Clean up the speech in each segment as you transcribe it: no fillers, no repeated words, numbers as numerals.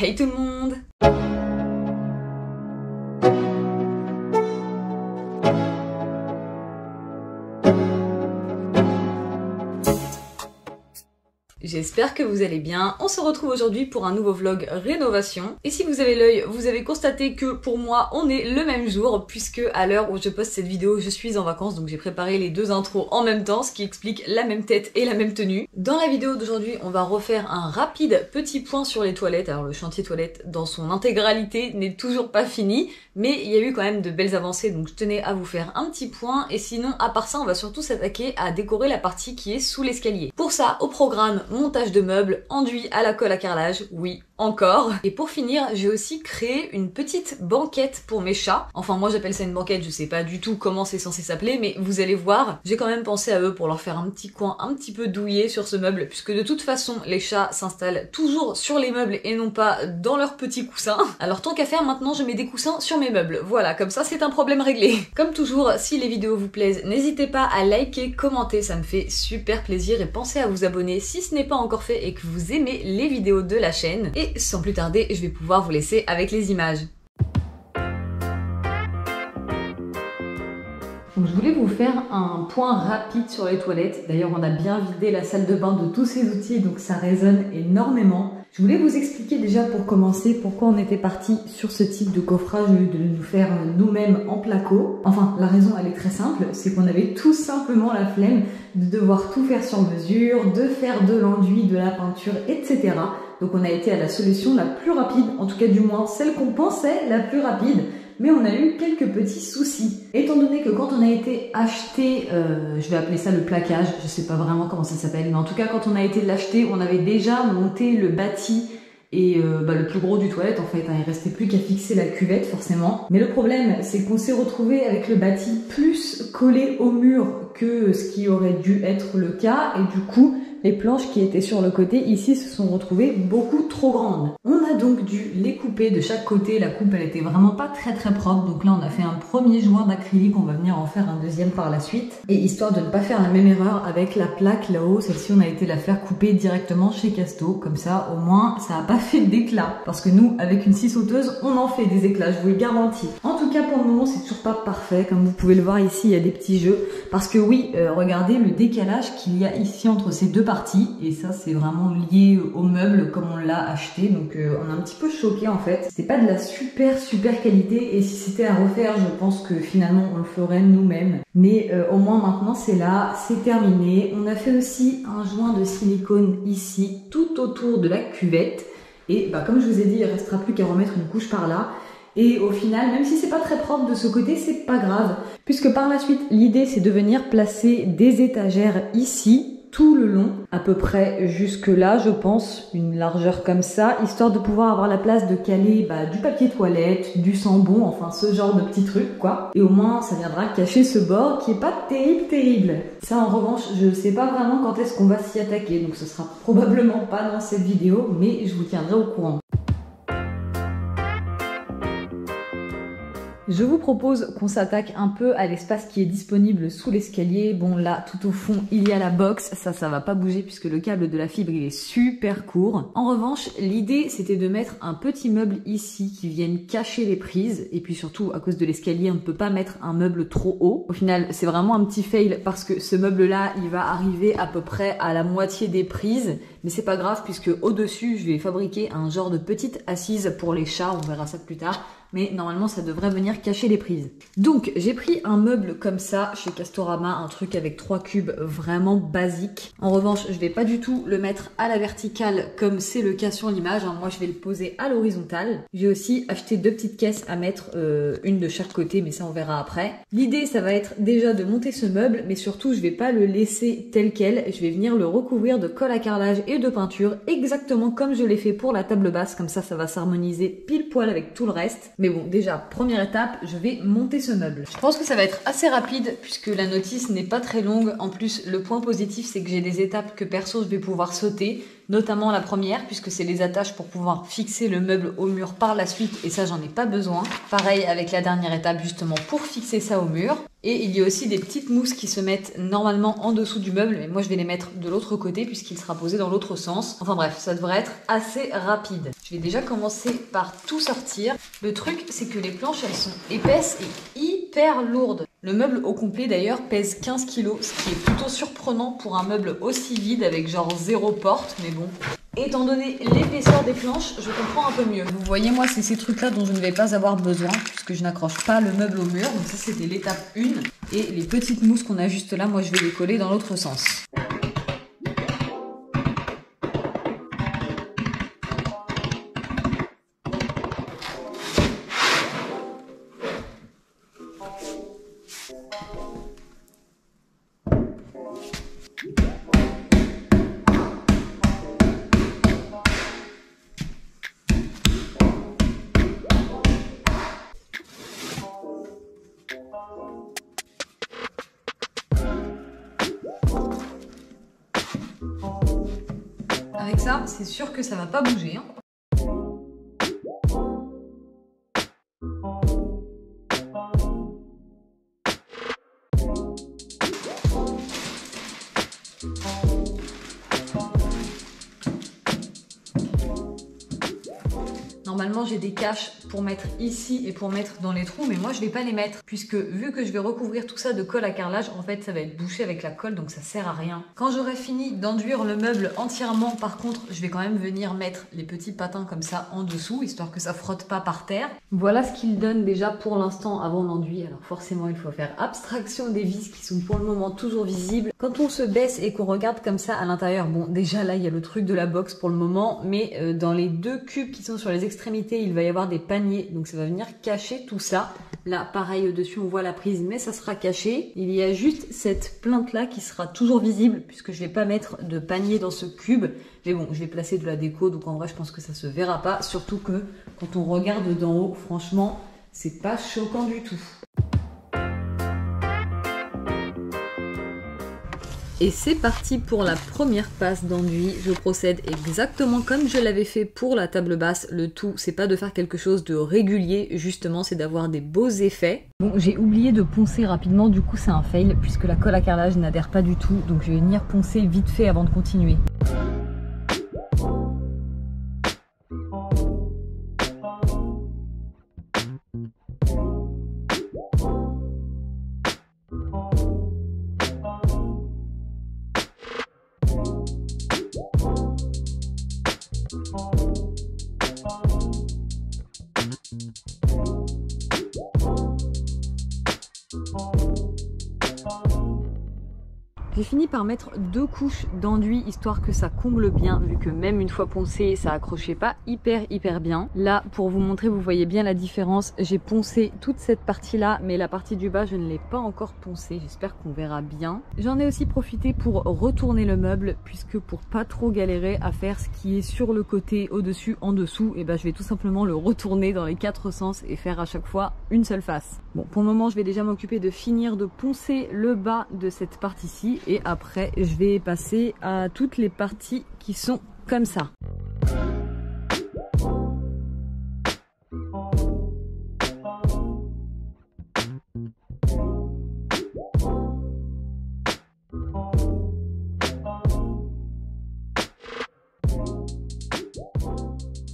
Hey tout le monde! J'espère que vous allez bien. On se retrouve aujourd'hui pour un nouveau vlog rénovation. Et si vous avez l'œil, vous avez constaté que pour moi, on est le même jour, puisque à l'heure où je poste cette vidéo, je suis en vacances, donc j'ai préparé les deux intros en même temps, ce qui explique la même tête et la même tenue. Dans la vidéo d'aujourd'hui, on va refaire un rapide petit point sur les toilettes. Alors le chantier toilette dans son intégralité n'est toujours pas fini, mais il y a eu quand même de belles avancées, donc je tenais à vous faire un petit point. Et sinon, à part ça, on va surtout s'attaquer à décorer la partie qui est sous l'escalier. Pour ça, au programme, montage de meubles, enduit à la colle à carrelage, oui, encore. Et pour finir, j'ai aussi créé une petite banquette pour mes chats. Enfin, moi j'appelle ça une banquette, je sais pas du tout comment c'est censé s'appeler, mais vous allez voir, j'ai quand même pensé à eux pour leur faire un petit coin un petit peu douillet sur ce meuble, puisque de toute façon, les chats s'installent toujours sur les meubles et non pas dans leurs petits coussins. Alors tant qu'à faire, maintenant je mets des coussins sur mes meubles. Voilà, comme ça c'est un problème réglé. Comme toujours, si les vidéos vous plaisent, n'hésitez pas à liker, commenter, ça me fait super plaisir, et pensez à vous abonner si ce n'est pas encore fait et que vous aimez les vidéos de la chaîne. Et sans plus tarder, je vais pouvoir vous laisser avec les images. Donc je voulais vous faire un point rapide sur les toilettes. D'ailleurs, on a bien vidé la salle de bain de tous ces outils, donc ça résonne énormément. Je voulais vous expliquer déjà pour commencer pourquoi on était parti sur ce type de coffrage au lieu de nous faire nous-mêmes en placo. Enfin, la raison elle est très simple, c'est qu'on avait tout simplement la flemme de devoir tout faire sur mesure, de faire de l'enduit, de la peinture, etc. Donc on a été à la solution la plus rapide, en tout cas du moins celle qu'on pensait la plus rapide. Mais on a eu quelques petits soucis. Étant donné que quand on a été acheté, je vais appeler ça le plaquage, je sais pas vraiment comment ça s'appelle, mais en tout cas quand on a été l'acheter, on avait déjà monté le bâti et le plus gros du toilette en fait, hein, il restait plus qu'à fixer la cuvette forcément. Mais le problème c'est qu'on s'est retrouvé avec le bâti plus collé au mur que ce qui aurait dû être le cas, et du coup les planches qui étaient sur le côté ici se sont retrouvées beaucoup trop grandes. On a donc dû les couper de chaque côté. La coupe elle était vraiment pas très propre, donc là on a fait un premier joint d'acrylique, on va venir en faire un deuxième par la suite. Et histoire de ne pas faire la même erreur avec la plaque là-haut, celle-ci on a été la faire couper directement chez Casto, comme ça au moins ça a pas fait d'éclat. Parce que nous avec une scie sauteuse on en fait des éclats, je vous le garantis. En tout cas pour le moment c'est toujours pas parfait, comme vous pouvez le voir ici il y a des petits jeux. Parce que oui, regardez le décalage qu'il y a ici entre ces deux parties, et ça c'est vraiment lié au meuble comme on l'a acheté, donc on est un petit peu choqué en fait. C'est pas de la super qualité, et si c'était à refaire je pense que finalement on le ferait nous-mêmes, mais au moins maintenant c'est là, c'est terminé. On a fait aussi un joint de silicone ici tout autour de la cuvette, et comme je vous ai dit il restera plus qu'à remettre une couche par là. Et au final, même si c'est pas très propre de ce côté, c'est pas grave, puisque par la suite l'idée c'est de venir placer des étagères ici tout le long, à peu près jusque là je pense, une largeur comme ça, histoire de pouvoir avoir la place de caler du papier toilette, du sambon, enfin ce genre de petits trucs quoi. Et au moins ça viendra cacher ce bord qui est pas terrible. Ça en revanche je sais pas vraiment quand est-ce qu'on va s'y attaquer, donc ce sera probablement pas dans cette vidéo, mais je vous tiendrai au courant. Je vous propose qu'on s'attaque un peu à l'espace qui est disponible sous l'escalier. Bon là, tout au fond, il y a la box. Ça va pas bouger puisque le câble de la fibre, il est super court. En revanche, l'idée, c'était de mettre un petit meuble ici qui vienne cacher les prises. Et puis surtout, à cause de l'escalier, on ne peut pas mettre un meuble trop haut. Au final, c'est vraiment un petit fail parce que ce meuble-là, il va arriver à peu près à la moitié des prises. Mais c'est pas grave puisque au-dessus, je vais fabriquer un genre de petite assise pour les chats. On verra ça plus tard. Mais normalement ça devrait venir cacher les prises. Donc j'ai pris un meuble comme ça chez Castorama, un truc avec 3 cubes vraiment basique. En revanche je vais pas du tout le mettre à la verticale comme c'est le cas sur l'image, hein. Moi je vais le poser à l'horizontale. J'ai aussi acheté 2 petites caisses à mettre, une de chaque côté, mais ça on verra après. L'idée ça va être déjà de monter ce meuble, mais surtout je vais pas le laisser tel quel, je vais venir le recouvrir de colle à carrelage et de peinture, exactement comme je l'ai fait pour la table basse, comme ça ça va s'harmoniser pile poil avec tout le reste. Mais bon, déjà, première étape, je vais monter ce meuble. Je pense que ça va être assez rapide puisque la notice n'est pas très longue. En plus, le point positif, c'est que j'ai des étapes que perso, je vais pouvoir sauter. notamment la première puisque c'est les attaches pour pouvoir fixer le meuble au mur par la suite et ça j'en ai pas besoin. Pareil avec la dernière étape justement pour fixer ça au mur. Et il y a aussi des petites mousses qui se mettent normalement en dessous du meuble, mais moi je vais les mettre de l'autre côté puisqu'il sera posé dans l'autre sens. Enfin bref, ça devrait être assez rapide. Je vais déjà commencer par tout sortir. Le truc, c'est que les planches, elles sont épaisses et hyper lourdes. Le meuble au complet d'ailleurs pèse 15 kg, ce qui est plutôt surprenant pour un meuble aussi vide avec genre 0 porte, mais bon. Étant donné l'épaisseur des planches, je comprends un peu mieux. Vous voyez, moi, c'est ces trucs-là dont je ne vais pas avoir besoin puisque je n'accroche pas le meuble au mur. Donc ça, c'était l'étape 1. Et les petites mousses qu'on a juste là, moi, je vais les coller dans l'autre sens. Avec ça, c'est sûr que ça va pas bouger. Hein. Normalement, j'ai des caches pour mettre ici et pour mettre dans les trous, mais moi, je vais pas les mettre puisque vu que je vais recouvrir tout ça de colle à carrelage, en fait, ça va être bouché avec la colle, donc ça sert à rien. Quand j'aurai fini d'enduire le meuble entièrement, par contre, je vais quand même venir mettre les petits patins comme ça en dessous, histoire que ça frotte pas par terre. Voilà ce qu'il donne déjà pour l'instant avant l'enduit. Alors forcément, il faut faire abstraction des vis qui sont pour le moment toujours visibles. Quand on se baisse et qu'on regarde comme ça à l'intérieur, bon, déjà là, il y a le truc de la box pour le moment, mais dans les deux cubes qui sont sur les extrémités, il va y avoir des paniers, donc ça va venir cacher tout ça. Là, pareil, au-dessus, on voit la prise, mais ça sera caché. Il y a juste cette plainte-là qui sera toujours visible, puisque je vais pas mettre de panier dans ce cube. Mais bon, je vais placer de la déco, donc en vrai, je pense que ça se verra pas. Surtout que, quand on regarde d'en haut, franchement, c'est pas choquant du tout. Et c'est parti pour la première passe d'enduit. Je procède exactement comme je l'avais fait pour la table basse. Le tout, c'est pas de faire quelque chose de régulier, justement, c'est d'avoir des beaux effets. Bon, j'ai oublié de poncer rapidement, du coup c'est un fail, puisque la colle à carrelage n'adhère pas du tout. Donc je vais venir poncer vite fait avant de continuer. J'ai fini par mettre 2 couches d'enduit histoire que ça comble bien, vu que même une fois poncé, ça accrochait pas hyper bien. Là, pour vous montrer, vous voyez bien la différence. J'ai poncé toute cette partie-là, mais la partie du bas, je ne l'ai pas encore poncée. J'espère qu'on verra bien. J'en ai aussi profité pour retourner le meuble, puisque pour pas trop galérer à faire ce qui est sur le côté, au-dessus, en dessous, et ben je vais tout simplement le retourner dans les 4 sens et faire à chaque fois une seule face. Bon, pour le moment, je vais déjà m'occuper de finir de poncer le bas de cette partie-ci. Et après, je vais passer à toutes les parties qui sont comme ça.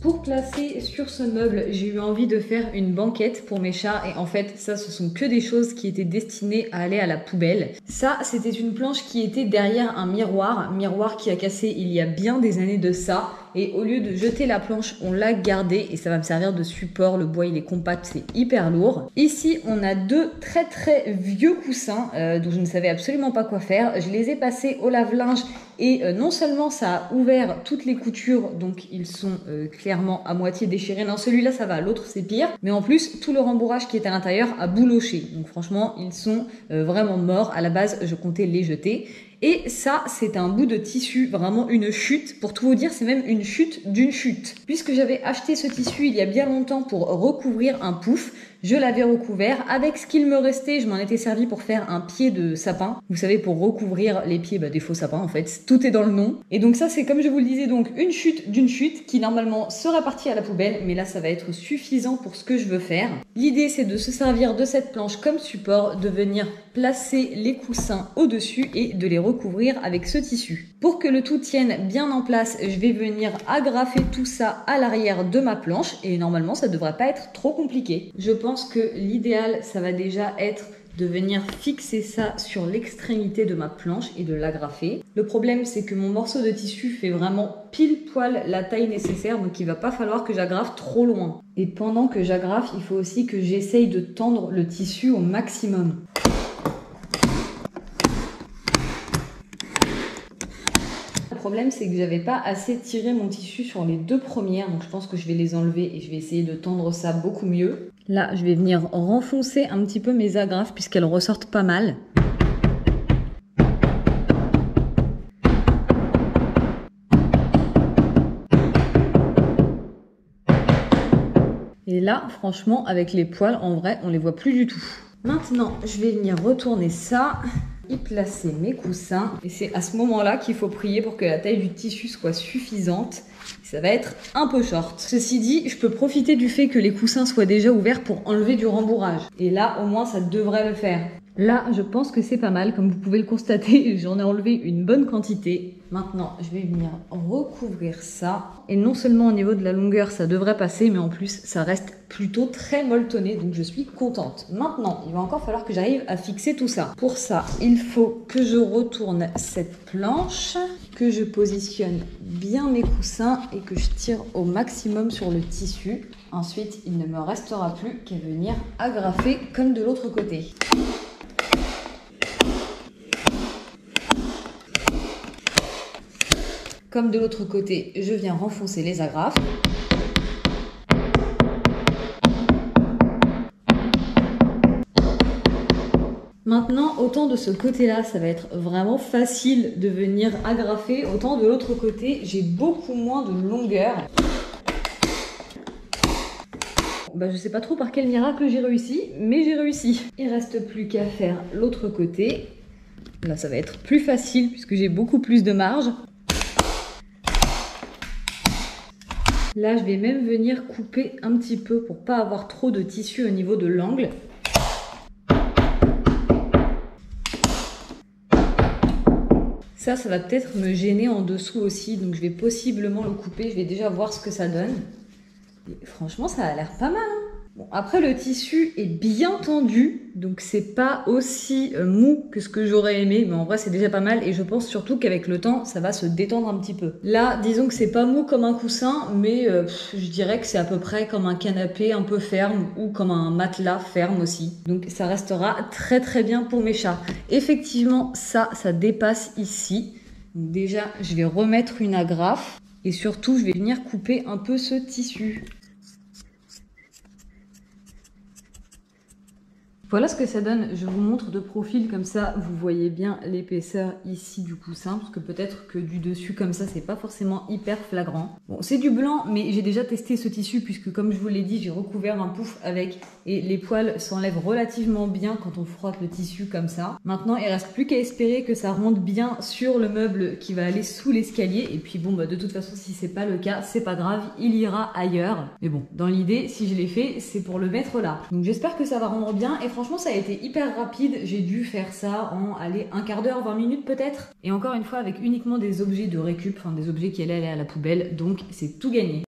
Pour placer sur ce meuble, j'ai eu envie de faire une banquette pour mes chats et en fait ça ce sont que des choses qui étaient destinées à aller à la poubelle. Ça c'était une planche qui était derrière un miroir qui a cassé il y a bien des années de ça et au lieu de jeter la planche on l'a gardée et ça va me servir de support. Le bois il est compact, c'est hyper lourd. Ici on a 2 très vieux coussins dont je ne savais absolument pas quoi faire. Je les ai passés au lave-linge et non seulement ça a ouvert toutes les coutures, donc ils sont clairement à moitié déchirés. Non, celui-là ça va, l'autre c'est pire. Mais en plus, tout le rembourrage qui est à l'intérieur a bouloché. Donc franchement, ils sont vraiment morts. À la base, je comptais les jeter. Et ça, c'est un bout de tissu, vraiment une chute. Pour tout vous dire, c'est même une chute d'une chute. Puisque j'avais acheté ce tissu il y a bien longtemps pour recouvrir un pouf, Je l'avais recouvert. Avec ce qu'il me restait, je m'en étais servi pour faire un pied de sapin. Vous savez, pour recouvrir les pieds des faux sapins en fait. Tout est dans le nom. Et donc ça, c'est comme je vous le disais, donc une chute d'une chute qui normalement serait partie à la poubelle. Mais là, ça va être suffisant pour ce que je veux faire. L'idée, c'est de se servir de cette planche comme support, de venir placer les coussins au-dessus et de les recouvrir avec ce tissu. Pour que le tout tienne bien en place, je vais venir agrafer tout ça à l'arrière de ma planche et normalement ça devrait pas être trop compliqué. Je pense que l'idéal, ça va déjà être de venir fixer ça sur l'extrémité de ma planche et de l'agrafer. Le problème, c'est que mon morceau de tissu fait vraiment pile poil la taille nécessaire, donc il va pas falloir que j'agrafe trop loin. Et pendant que j'agrafe, il faut aussi que j'essaye de tendre le tissu au maximum. Le problème, c'est que j'avais pas assez tiré mon tissu sur les deux premières, donc je pense que je vais les enlever et je vais essayer de tendre ça beaucoup mieux. Là, je vais venir renfoncer un petit peu mes agrafes puisqu'elles ressortent pas mal. Et là, franchement, avec les poils, en vrai, on les voit plus du tout. Maintenant, je vais venir retourner ça, y placer mes coussins. Et c'est à ce moment-là qu'il faut prier pour que la taille du tissu soit suffisante. Ça va être un peu short. Ceci dit, je peux profiter du fait que les coussins soient déjà ouverts pour enlever du rembourrage. Et là, au moins, ça devrait le faire. Là, je pense que c'est pas mal. Comme vous pouvez le constater, j'en ai enlevé une bonne quantité. Maintenant, je vais venir recouvrir ça. Et non seulement au niveau de la longueur, ça devrait passer, mais en plus, ça reste plutôt très molletonné. Donc, je suis contente. Maintenant, il va encore falloir que j'arrive à fixer tout ça. Pour ça, il faut que je retourne cette planche, que je positionne bien mes coussins et que je tire au maximum sur le tissu. Ensuite, il ne me restera plus qu'à venir agrafer comme de l'autre côté. Comme de l'autre côté, je viens renfoncer les agrafes. Maintenant, autant de ce côté-là, ça va être vraiment facile de venir agrafer, autant de l'autre côté, j'ai beaucoup moins de longueur. Je sais pas trop par quel miracle j'ai réussi, mais j'ai réussi. Il reste plus qu'à faire l'autre côté. Là, ça va être plus facile puisque j'ai beaucoup plus de marge. Là, je vais même venir couper un petit peu pour pas avoir trop de tissu au niveau de l'angle. Ça va peut-être me gêner en dessous aussi, donc je vais possiblement le couper. Je vais déjà voir ce que ça donne. Et franchement, ça a l'air pas mal, hein. Bon, après, le tissu est bien tendu, donc c'est pas aussi mou que ce que j'aurais aimé, mais en vrai, c'est déjà pas mal. Et je pense surtout qu'avec le temps, ça va se détendre un petit peu. Là, disons que c'est pas mou comme un coussin, mais je dirais que c'est à peu près comme un canapé un peu ferme ou comme un matelas ferme aussi. Donc, ça restera très très bien pour mes chats. Effectivement, ça dépasse ici. Donc déjà, je vais remettre une agrafe et surtout, je vais venir couper un peu ce tissu. Voilà ce que ça donne, je vous montre de profil comme ça, vous voyez bien l'épaisseur ici du coussin, parce que peut-être que du dessus comme ça, c'est pas forcément hyper flagrant. Bon, c'est du blanc, mais j'ai déjà testé ce tissu, puisque comme je vous l'ai dit, j'ai recouvert un pouf avec, et les poils s'enlèvent relativement bien quand on frotte le tissu comme ça. Maintenant, il reste plus qu'à espérer que ça rentre bien sur le meuble qui va aller sous l'escalier, et puis bon, de toute façon, si c'est pas le cas, c'est pas grave, il ira ailleurs. Mais bon, dans l'idée, si je l'ai fait, c'est pour le mettre là. Donc j'espère que ça va rendre bien, et franchement, ça a été hyper rapide. J'ai dû faire ça en, un quart d'heure, 20 minutes peut-être. Et encore une fois, avec uniquement des objets de récup, enfin des objets qui allaient aller à la poubelle. Donc, c'est tout gagné.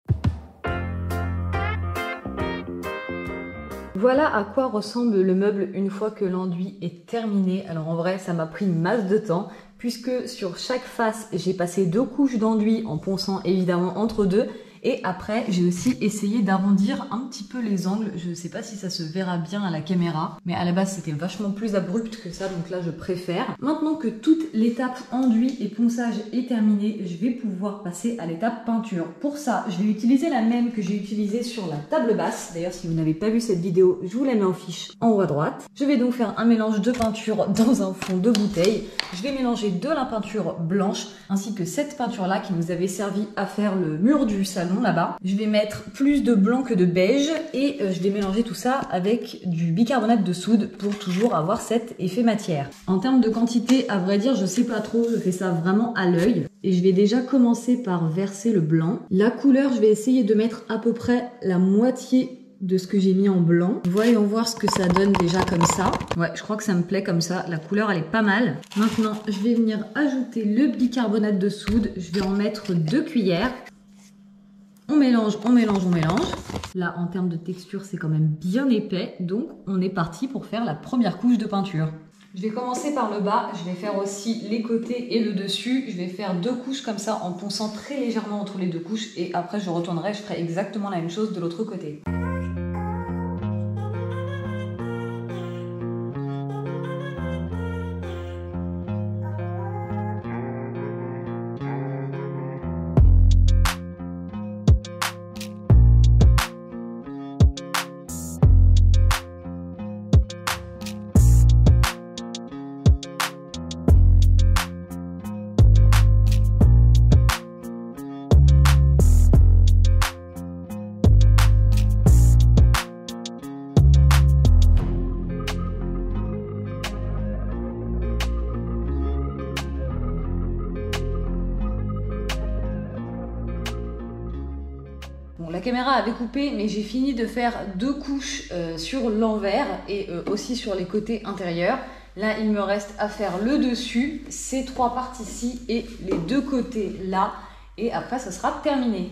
Voilà à quoi ressemble le meuble une fois que l'enduit est terminé. Alors en vrai, ça m'a pris une masse de temps, puisque sur chaque face, j'ai passé 2 couches d'enduit en ponçant évidemment entre deux. Et après, j'ai aussi essayé d'arrondir un petit peu les angles. Je ne sais pas si ça se verra bien à la caméra, mais à la base, c'était vachement plus abrupt que ça, donc là, je préfère. Maintenant que toute l'étape enduit et ponçage est terminée, je vais pouvoir passer à l'étape peinture. Pour ça, je vais utiliser la même que j'ai utilisée sur la table basse. D'ailleurs, si vous n'avez pas vu cette vidéo, je vous la mets en fiche en haut à droite. Je vais donc faire un mélange de peinture dans un fond de bouteille. Je vais mélanger de la peinture blanche, ainsi que cette peinture-là qui nous avait servi à faire le mur du salon salon là-bas. Je vais mettre plus de blanc que de beige et je vais mélanger tout ça avec du bicarbonate de soude pour toujours avoir cet effet matière. En termes de quantité, à vrai dire, je sais pas trop, je fais ça vraiment à l'œil. Et je vais déjà commencer par verser le blanc. La couleur, je vais essayer de mettre à peu près la moitié de ce que j'ai mis en blanc. Voyons voir ce que ça donne déjà comme ça. Ouais, je crois que ça me plaît comme ça. La couleur, elle est pas mal. Maintenant, je vais venir ajouter le bicarbonate de soude. Je vais en mettre 2 cuillères. On mélange, on mélange, on mélange. Là, en termes de texture, c'est quand même bien épais. Donc, on est parti pour faire la première couche de peinture. Je vais commencer par le bas, je vais faire aussi les côtés et le dessus. Je vais faire 2 couches comme ça en ponçant très légèrement entre les 2 couches et après je retournerai, je ferai exactement la même chose de l'autre côté. Bon, la caméra avait coupé, mais j'ai fini de faire 2 couches sur l'envers et aussi sur les côtés intérieurs. Là, il me reste à faire le dessus, ces 3 parties-ci et les 2 côtés là. Et après, ça sera terminé.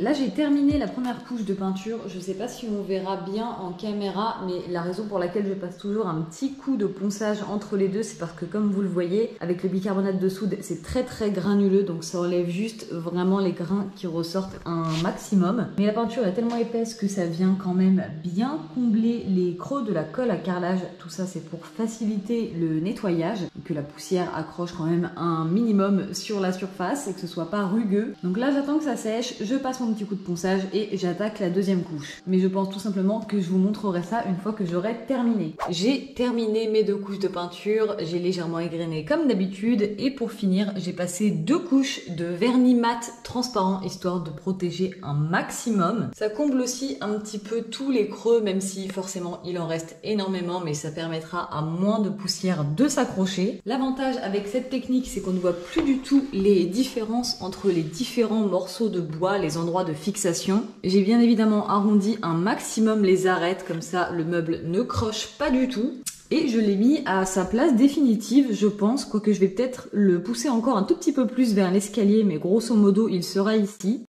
Là, j'ai terminé la première couche de peinture. Je ne sais pas si on verra bien en caméra, mais la raison pour laquelle je passe toujours un petit coup de ponçage entre les deux, c'est parce que comme vous le voyez, avec le bicarbonate de soude, c'est très granuleux, donc ça enlève juste vraiment les grains qui ressortent un maximum. Mais la peinture est tellement épaisse que ça vient quand même bien combler les creux de la colle à carrelage. Tout ça, c'est pour faciliter le nettoyage et que la poussière accroche quand même un minimum sur la surface et que ce soit pas rugueux. Donc là, j'attends que ça sèche, je passe mon petit coup de ponçage et j'attaque la deuxième couche. Mais je pense tout simplement que je vous montrerai ça une fois que j'aurai terminé. J'ai terminé mes 2 couches de peinture, j'ai légèrement égrené comme d'habitude et pour finir, j'ai passé 2 couches de vernis mat transparent histoire de protéger un maximum. Ça comble aussi un petit peu tous les creux, même si forcément il en reste énormément, mais ça permettra à moins de poussière de s'accrocher. L'avantage avec cette technique, c'est qu'on ne voit plus du tout les différences entre les différents morceaux de bois, les endroits de fixation. J'ai bien évidemment arrondi un maximum les arêtes, comme ça le meuble ne croche pas du tout. Et je l'ai mis à sa place définitive, je pense, quoique je vais peut-être le pousser encore un tout petit peu plus vers l'escalier, mais grosso modo il sera ici,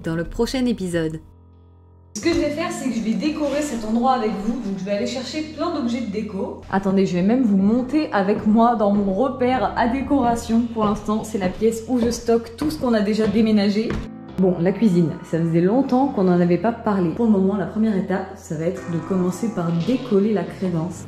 dans le prochain épisode. Ce que je vais faire, c'est que je vais décorer cet endroit avec vous. Donc je vais aller chercher plein d'objets de déco. Attendez, je vais même vous monter avec moi dans mon repère à décoration. Pour l'instant, c'est la pièce où je stocke tout ce qu'on a déjà déménagé. Bon, la cuisine, ça faisait longtemps qu'on n'en avait pas parlé. Pour le moment, la première étape, ça va être de commencer par décoller la crédence.